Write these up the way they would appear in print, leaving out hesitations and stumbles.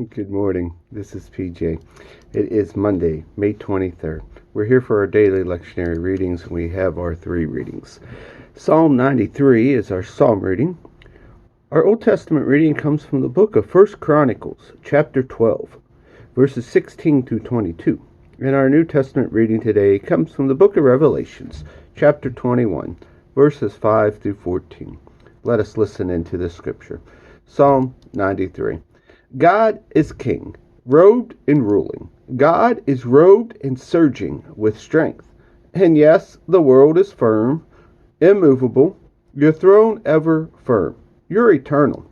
Good morning. This is PJ. It is Monday, May 23rd. We're here for our daily lectionary readings, and we have our three readings. Psalm 93 is our psalm reading. Our Old Testament reading comes from the book of 1 Chronicles, chapter 12, verses 16 through 22. And our New Testament reading today comes from the book of Revelations, chapter 21, verses 5 through 14. Let us listen into this scripture. Psalm 93. God is king, robed and ruling. God is robed and surging with strength. And yes, the world is firm, immovable, your throne ever firm. You're eternal.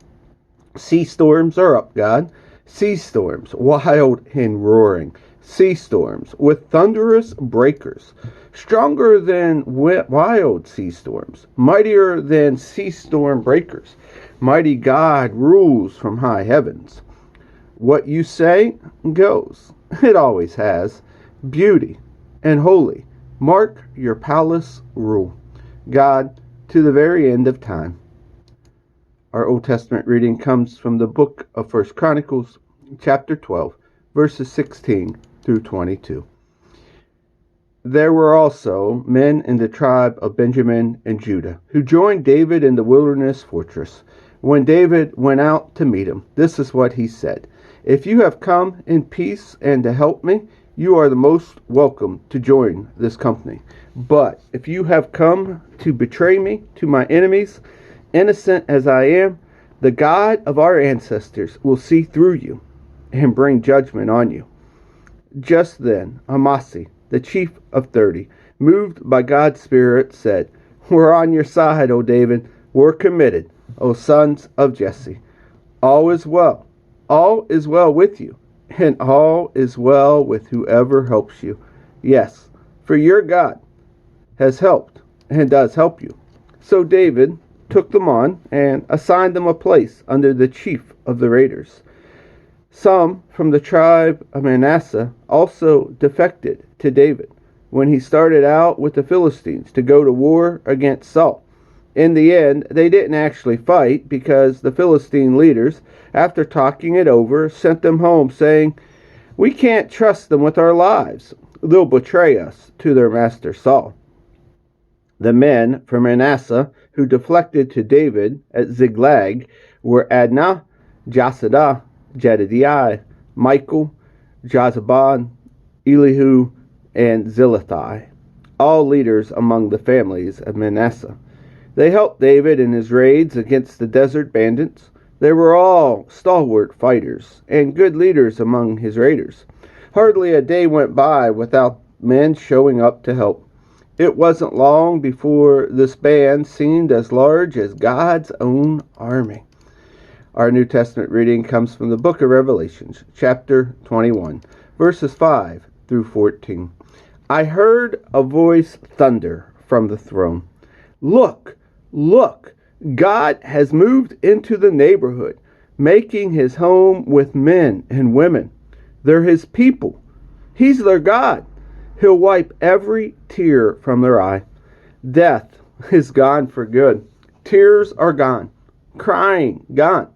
Sea storms are up, God. Sea storms, wild and roaring. Sea storms with thunderous breakers. Stronger than wild sea storms. Mightier than sea storm breakers. Mighty God rules from high heavens. What you say goes. It always has. Beauty and holy mark your palace rule, God, to the very end of time. Our Old Testament reading comes from the book of 1 Chronicles, chapter 12, verses 16 through 22. There were also men in the tribe of Benjamin and Judah who joined David in the wilderness fortress. When David went out to meet him, this is what he said. If you have come in peace and to help me, you are the most welcome to join this company. But if you have come to betray me to my enemies, innocent as I am, the God of our ancestors will see through you and bring judgment on you. Just then, Amasai, the chief of 30, moved by God's Spirit, said, We're on your side, O David. We're committed, O sons of Jesse. All is well. All is well with you, and all is well with whoever helps you. Yes, for your God has helped and does help you. So David took them on and assigned them a place under the chief of the raiders. Some from the tribe of Manasseh also defected to David when he started out with the Philistines to go to war against Saul. In the end, they didn't actually fight because the Philistine leaders, after talking it over, sent them home saying, We can't trust them with our lives. They'll betray us to their master Saul. The men from Manasseh who deflected to David at Ziklag were Adnah, Josiah, Jedidiah, Michael, Jozabad, Elihu, and Zilethai, all leaders among the families of Manasseh. They helped David in his raids against the desert bandits. They were all stalwart fighters and good leaders among his raiders. Hardly a day went by without men showing up to help. It wasn't long before this band seemed as large as God's own army. Our New Testament reading comes from the book of Revelations, chapter 21, verses 5 through 14. I heard a voice thunder from the throne. Look! Look, God has moved into the neighborhood, making his home with men and women. They're his people. He's their God. He'll wipe every tear from their eye. Death is gone for good. Tears are gone. Crying gone.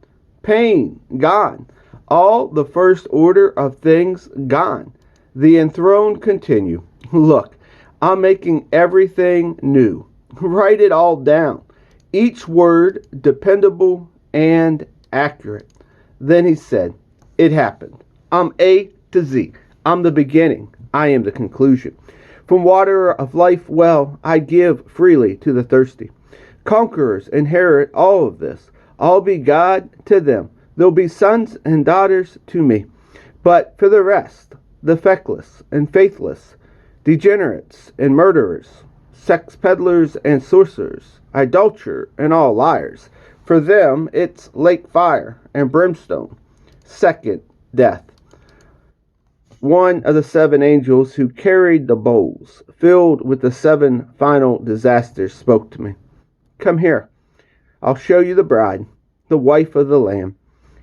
Pain gone. All the first order of things gone. The enthroned continue. Look, I'm making everything new. Write it all down. Each word dependable and accurate. Then he said, It happened. I'm A to Z. I'm the beginning. I am the conclusion. From water of life well, I give freely to the thirsty. Conquerors inherit all of this. I'll be God to them. They'll be sons and daughters to me. But for the rest, the feckless and faithless, degenerates and murderers, sex peddlers and sorcerers, idolaters and all liars. For them it's lake fire and brimstone, second death. One of the seven angels who carried the bowls filled with the seven final disasters spoke to me. Come here. I'll show you the bride, the wife of the Lamb.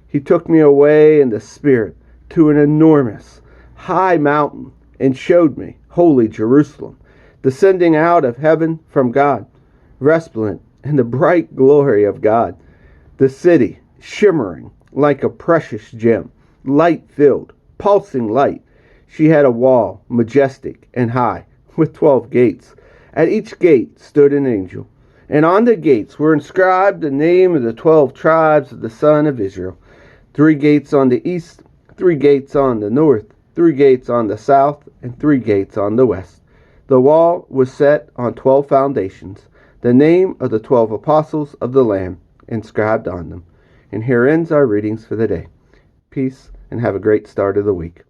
He took me away in the spirit to an enormous, high mountain and showed me holy Jerusalem, descending out of heaven from God, resplendent in the bright glory of God, the city shimmering like a precious gem. light-filled, pulsing light. She had a wall, majestic and high, with 12 gates. At each gate stood an angel, and on the gates were inscribed the name of the 12 tribes of the son of Israel. 3 gates on the east, 3 gates on the north, 3 gates on the south, and 3 gates on the west. The wall was set on 12 foundations, the name of the 12 apostles of the Lamb inscribed on them. And here ends our readings for the day. Peace, and have a great start of the week.